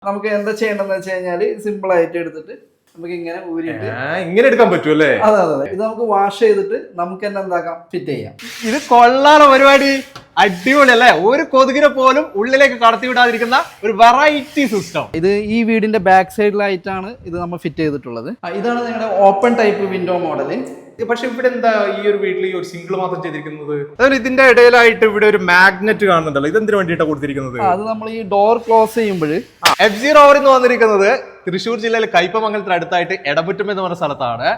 നമുക്ക് എന്താ ചെയ്യേണ്ടതെന്ന് വെച്ച് കഴിഞ്ഞാല് സിമ്പിൾ ആയിട്ട് എടുത്തിട്ട് നമുക്ക് ഇങ്ങനെ ഊരിയിട്ട് ഇങ്ങനെ എടുക്കാൻ പറ്റൂല്ലേ? അതെ അതെ അതെ. ഇത് നമുക്ക് വാഷ് ചെയ്തിട്ട് നമുക്ക് തന്നെ എന്താക്കാം, ഫിറ്റ് ചെയ്യാം. ഇത് കൊള്ളാലോ പരിപാടി, അടിപൊളി അല്ലേ? ഒരു കൊതുകിനെ പോലും ഉള്ളിലേക്ക് കടത്തി വിടാതിരിക്കുന്ന ഒരു വെറൈറ്റി സിസ്റ്റം. ഇത് ഈ വീടിന്റെ ബാക്ക് സൈഡിലായിട്ടാണ് ഇത് നമ്മൾ ഫിറ്റ് ചെയ്തിട്ടുള്ളത്. ഇതാണ് നിങ്ങളുടെ ഓപ്പൺ ടൈപ്പ് വിൻഡോ മോഡല്. പക്ഷെ ഇവിടെ എന്താ ഈ ഒരു വീട്ടിൽ ഈ ഒരു സിംഗിൾ മാത്രം ചെയ്തിരിക്കുന്നത്? അതുപോലെ ഇതിന്റെ ഇടയിലായിട്ട് ഇവിടെ ഒരു മാഗ്നറ്റ് കാണുന്നുണ്ടല്ലോ, ഇതെന്തിനു വേണ്ടിയിട്ടാണ് കൊടുത്തിരിക്കുന്നത്? അത് നമ്മൾ ഈ ഡോർ ക്ലോസ് ചെയ്യുമ്പോൾ F0 എന്ന് വന്നിരിക്കുന്നത് തൃശ്ശൂർ ജില്ലയിലെ കയ്പമംഗലത്തിന് അടുത്തായിട്ട് എടമുറ്റം എന്ന് പറഞ്ഞ സ്ഥലത്താണ്.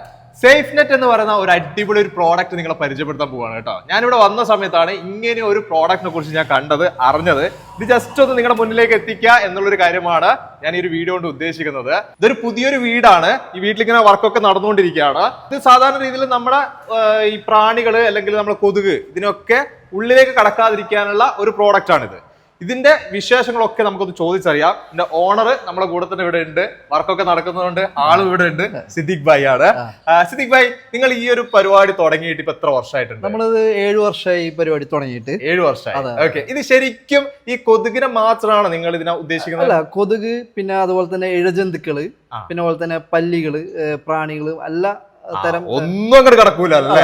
സേഫ് നെറ്റ് എന്ന് പറയുന്ന ഒരു അടിപൊളി ഒരു പ്രോഡക്റ്റ് നിങ്ങളെ പരിചയപ്പെടുത്താൻ പോവാണ് കേട്ടോ. ഞാനിവിടെ വന്ന സമയത്താണ് ഇങ്ങനെ ഒരു പ്രോഡക്റ്റിനെ കുറിച്ച് ഞാൻ കണ്ടത്, അറിഞ്ഞത്. ഇത് ജസ്റ്റ് ഒന്ന് നിങ്ങളുടെ മുന്നിലേക്ക് എത്തിക്കുക എന്നുള്ളൊരു കാര്യമാണ് ഞാൻ ഈ ഒരു വീഡിയോ കൊണ്ട് ഉദ്ദേശിക്കുന്നത്. ഇതൊരു പുതിയൊരു വീടാണ്. ഈ വീട്ടിൽ ഇങ്ങനെ വർക്കൊക്കെ നടന്നുകൊണ്ടിരിക്കുകയാണ്. ഇത് സാധാരണ രീതിയിൽ നമ്മുടെ ഈ പ്രാണികള് അല്ലെങ്കിൽ നമ്മുടെ കൊതുക് ഇതിനൊക്കെ ഉള്ളിലേക്ക് കടക്കാതിരിക്കാനുള്ള ഒരു പ്രോഡക്റ്റ് ആണിത്. ഇതിന്റെ വിശേഷങ്ങളൊക്കെ നമുക്കൊന്ന് ചോദിച്ചറിയാം. ഇതിന്റെ ഓണർ നമ്മുടെ കൂടെ തന്നെ ഇവിടെ ഉണ്ട്, വർക്കൊക്കെ നടക്കുന്നതുകൊണ്ട് ആളും ഇവിടെ ഉണ്ട്. സിദ്ദിഖ് ഭായ് ആണ്. സിദ്ദിഖ് ഭായ്, നിങ്ങൾ ഈ ഒരു പരിപാടി തുടങ്ങിയിട്ട് ഇപ്പൊ എത്ര വർഷമായിട്ടുണ്ട്? നമ്മളിത് 7 വർഷമായി ഈ പരിപാടി തുടങ്ങിയിട്ട്. 7 വർഷമായി. ഓക്കെ. ഇത് ശരിക്കും ഈ കൊതുകിനെ മാത്രമാണ് നിങ്ങൾ ഇതിനെ ഉദ്ദേശിക്കുന്നത്? അല്ല, കൊതുക്, പിന്നെ അതുപോലെ തന്നെ ഇഴജന്തുക്കള്, പിന്നെ അതുപോലെ തന്നെ പല്ലികള്, പ്രാണികള്, എല്ലാ തരം ഒന്നും അങ്ങോട്ട് കിടക്കൂല അല്ലേ?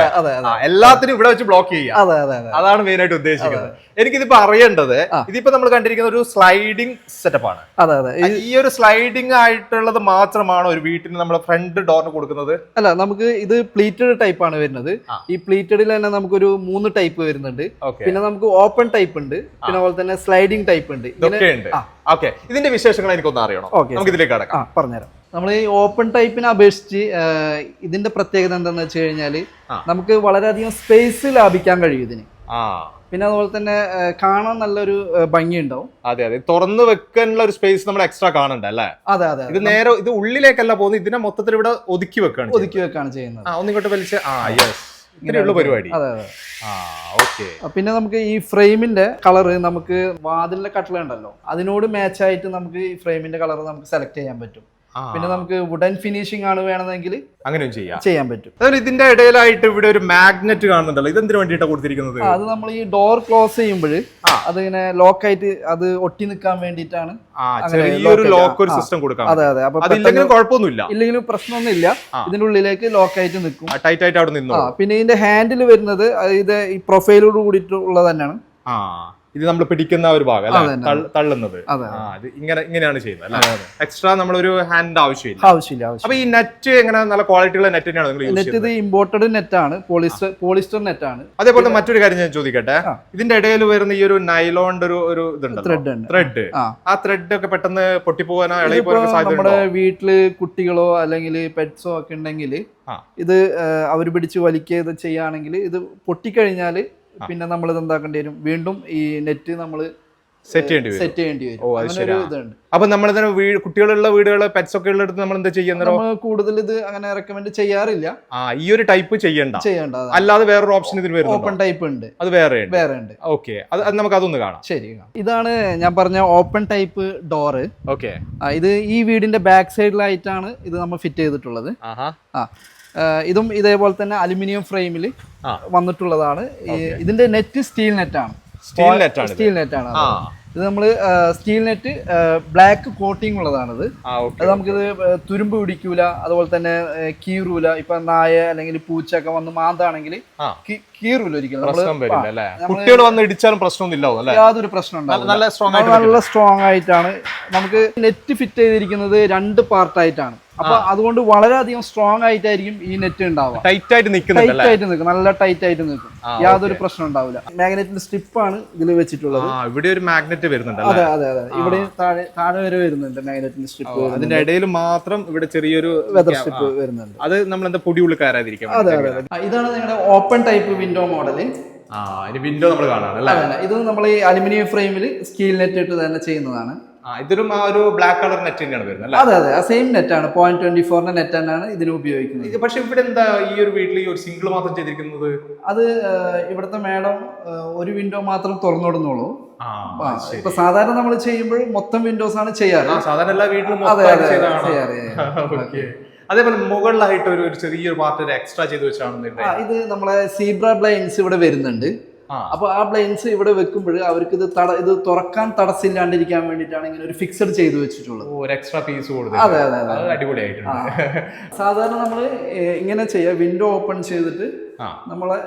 എല്ലാത്തിനും ഇവിടെ വെച്ച് ബ്ലോക്ക് ചെയ്യാം. അതെ അതെ അതെ, അതാണ് മെയിൻ ആയിട്ട് ഉദ്ദേശിക്കുന്നത്. എനിക്കിതിപ്പോ അറിയേണ്ടത്, ഇതിപ്പോ നമ്മൾ കണ്ടിരിക്കുന്ന ഒരു സ്ലൈഡിംഗ് സെറ്റപ്പ് ആണ്. അതെ അതെ. ഈ ഒരു സ്ലൈഡിംഗ് ആയിട്ടുള്ളത് മാത്രമാണോ ഒരു വീട്ടിന് നമ്മുടെ ഫ്രണ്ട് ഡോറിന് കൊടുക്കുന്നത്? അല്ല, നമുക്ക് ഇത് പ്ലീറ്റഡ് ടൈപ്പ് ആണ് വരുന്നത്. ഈ പ്ലീറ്റഡിൽ തന്നെ നമുക്കൊരു 3 ടൈപ്പ് വരുന്നുണ്ട്. പിന്നെ നമുക്ക് ഓപ്പൺ ടൈപ്പ് ഉണ്ട്, പിന്നെ അതുപോലെ തന്നെ സ്ലൈഡിംഗ് ടൈപ്പ് ഉണ്ട്. ഓക്കെ. ഇതിന്റെ വിശേഷങ്ങൾ എനിക്കൊന്ന് അറിയണം. നമുക്ക് ഇതിലേക്ക് കടക്കാം. പറഞ്ഞുതരാം. നമ്മൾ ഈ ഓപ്പൺ ടൈപ്പിനെ അപേക്ഷിച്ച് ഇതിന്റെ പ്രത്യേകത എന്താന്ന് വെച്ച് കഴിഞ്ഞാല് നമുക്ക് വളരെയധികം സ്പേസ് ലാഭിക്കാൻ കഴിയും ഇതിന്. പിന്നെ അതുപോലെ തന്നെ കാണാൻ നല്ലൊരു ഭംഗി ഉണ്ടാവും. അതെ അതെ, തുറന്നു വെക്കാനുള്ള ഒരു സ്പേസ് നമ്മൾ എക്സ്ട്രാ കാണണ്ട അല്ലേ? അതെ അതെ. ഇത് നേരെ ഇത് ഉള്ളിലേക്കല്ല പോകുന്നത്, ഇതിനെ മൊത്തത്തിൽ ഇവിടെ ഒതുക്കി വെക്കാണ് ചെയ്യുന്നത്. ഒന്നിങ്ങോട്ട് വലിച്ച് ഇങ്ങനെയുള്ള പരിപാടി. അതെ അതെ. ഓക്കെ. പിന്നെ നമുക്ക് ഈ ഫ്രെയിമിന്റെ കളർ നമുക്ക് വാതിലിന്റെ കട്ടില ഉണ്ടല്ലോ, അതിനോട് മാച്ച് ആയിട്ട് നമുക്ക് ഈ ഫ്രെയിമിന്റെ കളർ നമുക്ക് സെലക്ട് ചെയ്യാൻ പറ്റും. പിന്നെ നമുക്ക് വുഡൻ ഫിനിഷിംഗ് ആണ് വേണമെങ്കിൽ അങ്ങനെയും ചെയ്യാൻ പറ്റും. അതുപോലെ ഇതിന്റെ ഇടയിലായിട്ട് ഇവിടെ ഒരു മാഗ്നറ്റ് കാണുന്നുണ്ടല്ലോ, ഇതെന്തിനു വേണ്ടിയിട്ടാണ് കൊടുത്തിരിക്കുന്നത്? അത് നമ്മൾ ഈ ഡോർ ക്ലോസ് ചെയ്യുമ്പോൾ അതിങ്ങനെ ലോക്കായിട്ട് അത് ഒട്ടി നിൽക്കാൻ വേണ്ടിയിട്ടാണ്. ലോക്ക് സിസ്റ്റം കൊടുക്കാം. അതെ അതെ. അപ്പൊ കുഴപ്പമൊന്നുമില്ല, ഇല്ലെങ്കിലും പ്രശ്നമൊന്നുമില്ല. ഇതിന്റെ ഉള്ളിലേക്ക് ലോക്കായിട്ട് നിൽക്കും, ടൈറ്റ് ആയിട്ട് അവിടെ നിന്നു. പിന്നെ ഇതിന്റെ ഹാൻഡിൽ വരുന്നത് ഇത് ഈ പ്രൊഫൈലോട് കൂടിയിട്ടുള്ളത് തന്നെയാണ്. ഇത് നമ്മൾ പിടിക്കുന്ന ഒരു ഭാഗം തള്ളുന്നത് ഇങ്ങനെയാണ് ചെയ്യുന്നത്. എക്സ്ട്രാ നമ്മളൊരു ഹാൻഡ് ആവശ്യമില്ല. അപ്പൊ ഈ നെറ്റ് എങ്ങനെ നല്ല ക്വാളിറ്റിയുള്ള നെറ്റ് തന്നെയാണ് നിങ്ങൾ യൂസ് ചെയ്യുന്നത്? ഇത് ഇമ്പോർട്ടഡ് നെറ്റ് ആണ്, പോളിസ്റ്റർ നെറ്റ് ആണ്. അതേപോലെ മറ്റൊരു കാര്യം ഞാൻ ചോദിക്കട്ടെ, ഇതിന്റെ ഇടയിൽ വരുന്ന ഈ ഒരു നൈലോണിന്റെ ഒരു ത്രെഡ്, ആ ത്രെഡ് ഒക്കെ പെട്ടെന്ന് പൊട്ടിപ്പോകാനോ ഇളകി പോകാനോ സാധ്യത? നമ്മുടെ വീട്ടില് കുട്ടികളോ അല്ലെങ്കിൽ പെറ്റ്സോ ഒക്കെ ഉണ്ടെങ്കിൽ ഇത് അവർ പിടിച്ച് വലിക്കുക ചെയ്യുകയാണെങ്കിൽ ഇത് പൊട്ടിക്കഴിഞ്ഞാല് പിന്നെ നമ്മൾ ഇത് എന്താക്കേണ്ടി വരും, വീണ്ടും ഈ നെറ്റ് നമ്മൾ സെറ്റ് ചെയ്യേണ്ടി വരും. അപ്പൊ നമ്മൾ കുട്ടികളുള്ള വീടുകള് പെറ്റ്സ് ഒക്കെ ഉള്ളിടത്ത് നമ്മൾ എന്താ ചെയ്യുന്നത്? കൂടുതൽ ഇത് അങ്ങനെ റെക്കമെൻഡ് ചെയ്യാറില്ല. ഈ ഒരു ടൈപ്പ് ചെയ്യണ്ട. അല്ലാതെ വേറൊരു ഓപ്ഷൻ ഇതിന് വരുന്നത് ഓപ്പൺ ടൈപ്പ് ഉണ്ട്, അത് വേറെ ഉണ്ട്. ഓക്കെ, അത് നമുക്ക് അതൊന്ന് കാണാം. ശരി. ഇതാണ് ഞാൻ പറഞ്ഞ ഓപ്പൺ ടൈപ്പ് ഡോറ്. ഓക്കെ. ഇത് ഈ വീടിന്റെ ബാക്ക് സൈഡിലായിട്ടാണ് ഇത് നമ്മൾ ഫിറ്റ് ചെയ്തിട്ടുള്ളത്. ഇതും ഇതേപോലെ തന്നെ അലുമിനിയം ഫ്രെയിമിൽ വന്നിട്ടുള്ളതാണ്. ഇതിന്റെ നെറ്റ് സ്റ്റീൽ നെറ്റാണ്. ഇത് നമ്മള് സ്റ്റീൽ നെറ്റ് ബ്ലാക്ക് കോട്ടിംഗ് ഉള്ളതാണിത്. അത് നമുക്കിത് തുരുമ്പ് പിടിക്കൂല, അതുപോലെ തന്നെ കീറൂല. ഇപ്പൊ നായ അല്ലെങ്കിൽ പൂച്ച ഒക്കെ വന്ന് മാന്താണെങ്കിൽ കീറൂല ഒരിക്കലും. കുട്ടികൾ വന്ന് ഇടിച്ചാലും പ്രശ്നമൊന്നുമില്ല, യാതൊരു പ്രശ്നം ഉണ്ടാവില്ല. നല്ല സ്ട്രോങ് ആയിട്ടാണ്. നമുക്ക് നെറ്റ് ഫിറ്റ് ചെയ്തിരിക്കുന്നത് 2 പാർട്ടായിട്ടാണ്. അപ്പൊ അതുകൊണ്ട് വളരെയധികം സ്ട്രോങ് ആയിട്ടായിരിക്കും ഈ നെറ്റ് ഉണ്ടാവുക. ടൈറ്റ് ആയിട്ട് നിൽക്കും, നല്ല ടൈറ്റ് ആയിട്ട് നിൽക്കും, യാതൊരു പ്രശ്നം ഉണ്ടാവില്ല. മാഗ്നറ്റിന്റെ സ്ട്രിപ്പ് ആണ് ഇതിൽ വെച്ചിട്ടുള്ളത്. ഇവിടെ ഒരു മാഗ്നറ്റ് വരുന്നുണ്ട്. അതെ അതെ അതെ. ഇവിടെ താഴെ വരെ വരുന്നുണ്ട് മാഗ്നറ്റിന്റെ സ്ട്രിപ്പ്. അതിന്റെ ഇടയിൽ മാത്രം ഇവിടെ ചെറിയൊരു വെതർ സ്ട്രിപ്പ് വരുന്നുണ്ട്. അത് നമ്മൾ എന്താ പൊടി ഉള്ളിൽ കയറാതിരിക്കാം. അതെ അതെ. ഇതാണ് നിങ്ങളുടെ open type window model. Window നമ്മൾ കാണാം. ഇത് നമ്മൾ ഈ അലുമിനിയം ഫ്രെയിമിൽ സ്റ്റീൽ നെറ്റ് ഇട്ട് തന്നെ ചെയ്യുന്നതാണ്. ഇതൊരു ബ്ലാക്ക് കളർ നെറ്റ് തന്നെയാണ് വരുന്നത്. അതെ അതെ, സെയിം നെറ്റാണ്. 0.24 നെറ്റ് തന്നെയാണ് ഇതിന് ഉപയോഗിക്കുന്നത്. പക്ഷെ ഇവിടെ എന്താ ഈ ഒരു വീട്ടിൽ ഈ ഒരു സിംഗിൾ മാത്രം ചെയ്തിരിക്കുന്നത്? അത് ഇവിടുത്തെ മാഡം ഒരു വിൻഡോ മാത്രം തുറന്നിടുന്നുള്ളൂ. ഇപ്പൊ സാധാരണ നമ്മൾ ചെയ്യുമ്പോൾ മൊത്തം വിൻഡോസ് ആണ് ചെയ്യാറ്. സാധാരണ എല്ലാ വീട്ടിലും. അതേപോലെ മുകളിലായിട്ട് ഒരു ചെറിയൊരു പാർട്ട് എക്സ്ട്രാ ചെയ്ത് വെച്ചാണ് ഇത് നമ്മളെ സീബ്ര ബ്ലൈൻസ് ഇവിടെ വരുന്നുണ്ട്. അപ്പൊ ആ ബ്ലൈൻഡ്സ് ഇവിടെ വെക്കുമ്പോൾ അവർക്ക് ഇത് തുറക്കാൻ തടസ്സമില്ലാണ്ടിരിക്കാൻ വേണ്ടിയിട്ടാണ് ഇങ്ങനെ ഒരു ഫിക്സഡ് ചെയ്തു വെച്ചിട്ടുള്ളത്. ഒരു എക്സ്ട്രാ പീസ് അതെ അതെ അതെ, അടിപൊളിയായിട്ടുണ്ട്. സാധാരണ നമ്മൾ ഇങ്ങനെ ചെയ്യാം, വിൻഡോ ഓപ്പൺ ചെയ്തിട്ട് നമ്മളെ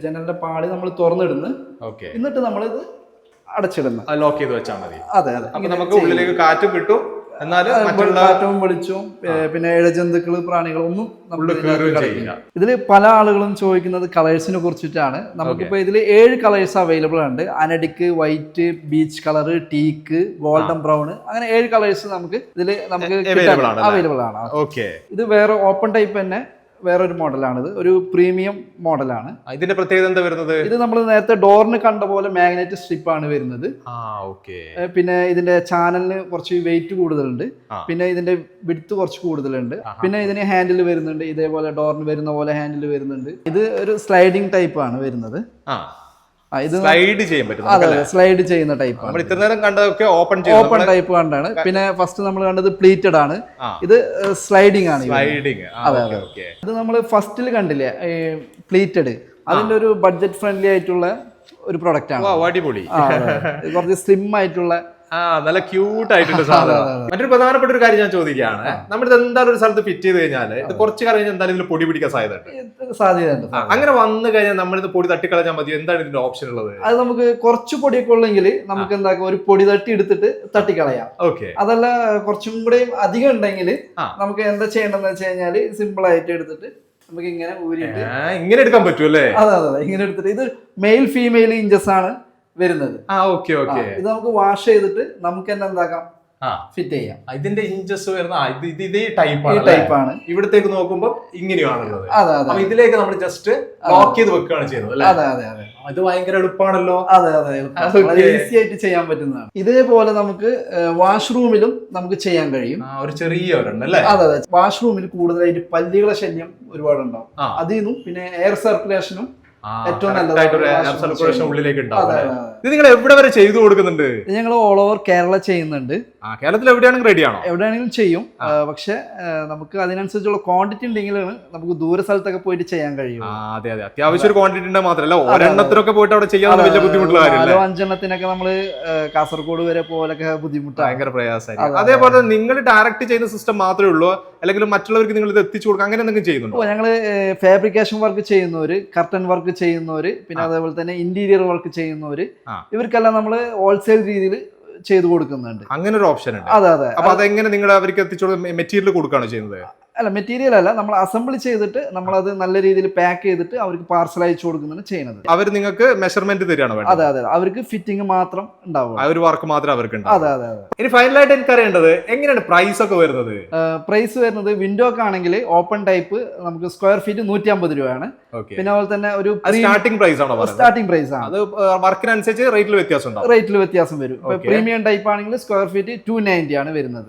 ജനലിന്റെ പാളി നമ്മൾ തുറന്നിടുന്നു, എന്നിട്ട് നമ്മളിത് അടച്ചിടുന്നു, ലോക്ക് ചെയ്ത് വെച്ചാൽ മതി. അതെ അതെ, അപ്പൊ നമുക്ക് ഉള്ളിലേക്ക് കാറ്റും കിട്ടും, കാറ്റവും വെളിച്ചവും പിന്നെ ഇഴജന്തുക്കള് പ്രാണികളൊന്നും ഇതില് പല ആളുകളും ചോദിക്കുന്നത് കളേഴ്സിനെ കുറിച്ചിട്ടാണ്. നമുക്കിപ്പോ ഇതില് 7 കളേഴ്സ് അവൈലബിൾ ഉണ്ട്. അനഡിക്ക്, വൈറ്റ്, ബീച്ച് കളർ, ടീക്ക്, ഗോൾഡൻ ബ്രൗൺ, അങ്ങനെ 7 കളേഴ്സ് നമുക്ക് അവൈലബിൾ ആണ്. ഇത് വേറെ ഓപ്പൺ ടൈപ്പ് തന്നെ വേറൊരു മോഡലാണിത്, ഒരു പ്രീമിയം മോഡലാണ്. ഇതിന്റെ പ്രത്യേകത എന്താ വരുന്നത്? ഇത് നമ്മൾ നേരത്തെ ഡോറിന് കണ്ട പോലെ മാഗ്നറ്റ് സ്ട്രിപ്പ് ആണ് വരുന്നത്. പിന്നെ ഇതിന്റെ ചാനലിന് കുറച്ച് വെയിറ്റ് കൂടുതലുണ്ട്, പിന്നെ ഇതിന്റെ വിഡ്ത്ത് കുറച്ച് കൂടുതലുണ്ട്, പിന്നെ ഇതിന് ഹാൻഡിൽ വരുന്നുണ്ട്, ഇതേപോലെ ഡോറിന് വരുന്ന പോലെ ഹാൻഡിൽ വരുന്നുണ്ട്. ഇത് ഒരു സ്ലൈഡിംഗ് ടൈപ്പ് ആണ് വരുന്നത്. സ്ലൈഡ് ചെയ്യാൻ പറ്റും, സ്ലൈഡ് ചെയ്യുന്ന ടൈപ്പ് ആണ്. ഇത്ര നേരം കണ്ടതൊക്കെ ഓപ്പൺ ടൈപ്പ് കണ്ടാണ്. പിന്നെ ഫസ്റ്റ് നമ്മൾ കണ്ടത് പ്ലീറ്റഡ് ആണ്, ഇത് സ്ലൈഡിംഗ് ആണ്. ഇത് നമ്മൾ ഫസ്റ്റിൽ കണ്ടില്ലേ പ്ലീറ്റഡ്, അതിന്റെ ഒരു ബഡ്ജറ്റ് ഫ്രണ്ട്ലി ആയിട്ടുള്ള ഒരു പ്രൊഡക്റ്റ് ആണ്. കുറച്ച് സ്ലിം ആയിട്ടുള്ള നല്ല ക്യൂട്ട് ആയിട്ടുണ്ട് സാധനം. മറ്റൊരു പ്രധാനപ്പെട്ട ഒരു കാര്യം ഞാൻ ചോദിക്കുകയാണ്, നമ്മളിത് എന്തായാലും ഒരു സ്ഥലത്ത് ഫിറ്റ് ചെയ്ത് കഴിഞ്ഞാൽ ഇത് കുറച്ച് കഴിഞ്ഞാൽ എന്തായാലും ഇതിൽ പൊടി പിടിക്കാൻ സാധ്യതയുണ്ട്. അങ്ങനെ വന്നു കഴിഞ്ഞാൽ നമ്മളിത് പൊടി തട്ടിക്കളഞ്ഞാൽ മതി, എന്താണ് ഇതിന്റെ ഓപ്ഷൻ ഉള്ളത്? അത് നമുക്ക് കുറച്ച് പൊടിയൊക്കെ ഉള്ളെങ്കിൽ നമുക്ക് എന്താക്കാം, ഒരു പൊടി തട്ടി എടുത്തിട്ട് തട്ടിക്കളയാം. അതല്ല കുറച്ചും കൂടെ അധികം ഉണ്ടെങ്കിൽ നമുക്ക് എന്താ ചെയ്യേണ്ടതെന്ന് വെച്ച് കഴിഞ്ഞാൽ സിമ്പിൾ ആയിട്ട് എടുത്തിട്ട് നമുക്ക് ഇങ്ങനെ ഊരിയിട്ട് ഇങ്ങനെ എടുക്കാൻ പറ്റും അല്ലേ? അതെ അതെ, ഇങ്ങനെ എടുത്തിട്ട് ഇത് മെയിൽ ഫീമെയിൽ ഇഞ്ചസ് ആണ് വരുന്നത്. ഇത് നമുക്ക് വാഷ് ചെയ്തിട്ട് നമുക്ക് തന്നെ എന്താക്കാം, ഫിറ്റ് ചെയ്യാം. ഇതിന്റെ ഇഞ്ചസ് വരുന്ന ഇതേ ടൈപ്പാണ്. ഇവിടത്തേക്ക് നോക്കുമ്പോൾ ഇങ്ങനെയാണുള്ളത്. ഇതിലേക്ക് നമ്മൾ ജസ്റ്റ് ലോക്ക് ചെയ്ത് വെക്കുകയാണ് ചെയ്യുന്നത്. ഇത് ഭയങ്കര എളുപ്പമാണല്ലോ. അതെ അതെ, ഈസി ആയിട്ട് ചെയ്യാൻ പറ്റുന്നതാണ്. ഇതേപോലെ നമുക്ക് വാഷ്റൂമിലും നമുക്ക് ചെയ്യാൻ കഴിയും. ഒരു ചെറിയ അല്ലേ? അതെ അതെ, വാഷ്റൂമിൽ കൂടുതലായിട്ട് പല്ലികളെ ശല്യം ഒരുപാടുണ്ടാവും. അതിൽ നിന്നും പിന്നെ എയർ സർക്കുലേഷനും ഏറ്റവും നല്ലതാണ്. ഉള്ളിലേക്ക് ഇത് നിങ്ങൾ എവിടെ വരെ ചെയ്തു കൊടുക്കുന്നുണ്ട്? ഞങ്ങൾ ഓൾ ഓവർ കേരള ചെയ്യുന്നുണ്ട്. കേരളത്തിൽ എവിടെയാണെങ്കിലും റെഡിയാണോ? എവിടെയാണെങ്കിലും ചെയ്യും. പക്ഷെ നമുക്ക് അതിനനുസരിച്ചുള്ള ക്വാണ്ടിറ്റി ഉണ്ടെങ്കിലാണ് നമുക്ക് ദൂര സ്ഥലത്തൊക്കെ പോയിട്ട് ചെയ്യാൻ കഴിയും. അതെ അതെ, അത്യാവശ്യം ഒരു ക്വാണ്ടിറ്റി ഉണ്ടെങ്കിൽ മാത്രമല്ല ഒരെണ്ണത്തിനൊക്കെ പോയിട്ട് അവിടെ ചെയ്യാൻ വലിയ ബുദ്ധിമുട്ടുള്ള കാര്യമില്ല. 5 നമ്മള് കാസർഗോഡ് വരെ പോലൊക്കെ ബുദ്ധിമുട്ടാണ്, ഭയങ്കര പ്രയാസമായിരിക്കും. അതേപോലെ നിങ്ങൾ ഡയറക്റ്റ് ചെയ്യുന്ന സിസ്റ്റം മാത്രമേ ഉള്ളൂ, അല്ലെങ്കിൽ മറ്റുള്ളവർക്ക് നിങ്ങൾ ഇത് എത്തിച്ചു കൊടുക്കുക അങ്ങനെ എന്തെങ്കിലും ചെയ്യുന്നുണ്ടോ? ഞങ്ങള് ഫാബ്രിക്കേഷൻ വർക്ക് ചെയ്യുന്നവര്, കർട്ടൻ വർക്ക് ചെയ്യുന്നവര്, പിന്നെ അതേപോലെ തന്നെ ഇന്റീരിയർ വർക്ക് ചെയ്യുന്നവര്, ഇവർക്കെല്ലാം നമ്മള് ഹോൾസെയിൽ രീതിയിൽ ചെയ്തു കൊടുക്കുന്നുണ്ട്. അങ്ങനെ ഒരു ഓപ്ഷൻ ഉണ്ട്. അതെ അതെ. അപ്പൊ അതെങ്ങനെ നിങ്ങൾ അവർക്ക് എത്തിച്ചു മെറ്റീരിയൽ കൊടുക്കുകയാണ് ചെയ്യുന്നത്? അല്ല, മെറ്റീരിയൽ അല്ല, നമ്മൾ അസംബിൾ ചെയ്തിട്ട് നമ്മളത് നല്ല രീതിയിൽ പാക്ക് ചെയ്തിട്ട് അവർക്ക് പാർസൽ അയച്ചു കൊടുക്കുന്നതാണ് ചെയ്യുന്നത്. അവർ നിങ്ങൾക്ക് മെഷർമെന്റ് തരികയാണ്? അതെ അതെ, അവർക്ക് ഫിറ്റിംഗ് മാത്രം ഉണ്ടാവും, ഒരു വർക്ക് മാത്രം അവർക്ക്. അതെ അതെ അതെ. ഇനി ഫൈനലായിട്ട് എനിക്ക് അറിയേണ്ടത് എങ്ങനെയാണ് പ്രൈസ് ഒക്കെ വരുന്നത്? പ്രൈസ് വരുന്നത് വിൻഡോ ഒക്കെ ആണെങ്കിൽ ഓപ്പൺ ടൈപ്പ് നമുക്ക് സ്ക്വയർ ഫീറ്റ് 150 രൂപയാണ്. പിന്നെ അതുപോലെ തന്നെ ഒരു സ്റ്റാർട്ടിംഗ് പ്രൈസ് ആണോ? സ്റ്റാർട്ടിംഗ് പ്രൈസ് ആണ്. അത് വർക്കിനനുസരിച്ച് റേറ്റിൽ വ്യത്യാസം ഉണ്ടാവും. റേറ്റിൽ വ്യത്യാസം വരും. പ്രീമിയം ടൈപ്പ് ആണെങ്കിൽ സ്ക്വയർ ഫീറ്റ് 290 ആണ് വരുന്നത്.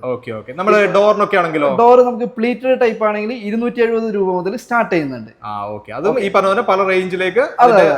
നമ്മൾ ഡോറിനൊക്കെ ആണെങ്കിലോ? ഡോർ നമുക്ക് പ്ലീറ്റഡ് ടൈപ്പ് ആണെങ്കിൽ 270 രൂപ മുതൽ സ്റ്റാർട്ട് ചെയ്യുന്നുണ്ട്. അതും ഈ പറഞ്ഞ പോലെ പല റേഞ്ചിലേക്ക്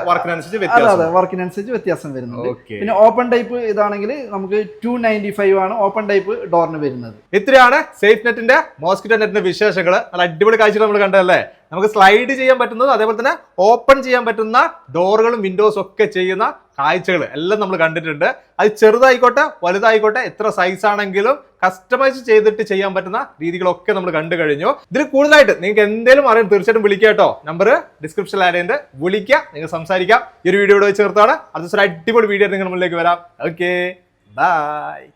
വർക്കിനനുസരിച്ച് വ്യത്യാസം വരുന്നുണ്ട്. പിന്നെ ഓപ്പൺ ടൈപ്പ് ഇതാണെങ്കിൽ നമുക്ക് 295 ആണ് ഓപ്പൺ ടൈപ്പ് ഡോറിന് വരുന്നത്. ഇത്രയാണ് സേഫ് നെറ്റിന്റെ മോസ്കിറ്റോ നെറ്റിന്റെ വിശേഷങ്ങൾ. നല്ല അടിപൊളി കാഴ്ചകൾ നമ്മൾ കണ്ടല്ലേ. നമുക്ക് സ്ലൈഡ് ചെയ്യാൻ പറ്റുന്നത്, അതേപോലെ തന്നെ ഓപ്പൺ ചെയ്യാൻ പറ്റുന്ന ഡോറുകളും വിൻഡോസും ഒക്കെ ചെയ്യുന്ന കാഴ്ചകൾ എല്ലാം നമ്മൾ കണ്ടിട്ടുണ്ട്. അത് ചെറുതായിക്കോട്ടെ വലുതായിക്കോട്ടെ എത്ര സൈസ് ആണെങ്കിലും കസ്റ്റമൈസ് ചെയ്തിട്ട് ചെയ്യാൻ പറ്റുന്ന രീതികളൊക്കെ നമ്മൾ കണ്ടു കഴിഞ്ഞു. ഇതിൽ കൂടുതലായിട്ട് നിങ്ങൾക്ക് എന്തെങ്കിലും അറിയാം തീർച്ചയായിട്ടും വിളിക്കുക കേട്ടോ. നമ്പർ ഡിസ്ക്രിപ്ഷനിൽ ആഡ് ചെയ്യുന്നത്, വിളിക്കുക, നിങ്ങൾ സംസാരിക്കാം. ഈ ഒരു വീഡിയോ ചേർത്താണ് അടുത്ത അടിപൊളി വീഡിയോ നിങ്ങൾ മുന്നിലേക്ക് വരാം. Okay, by.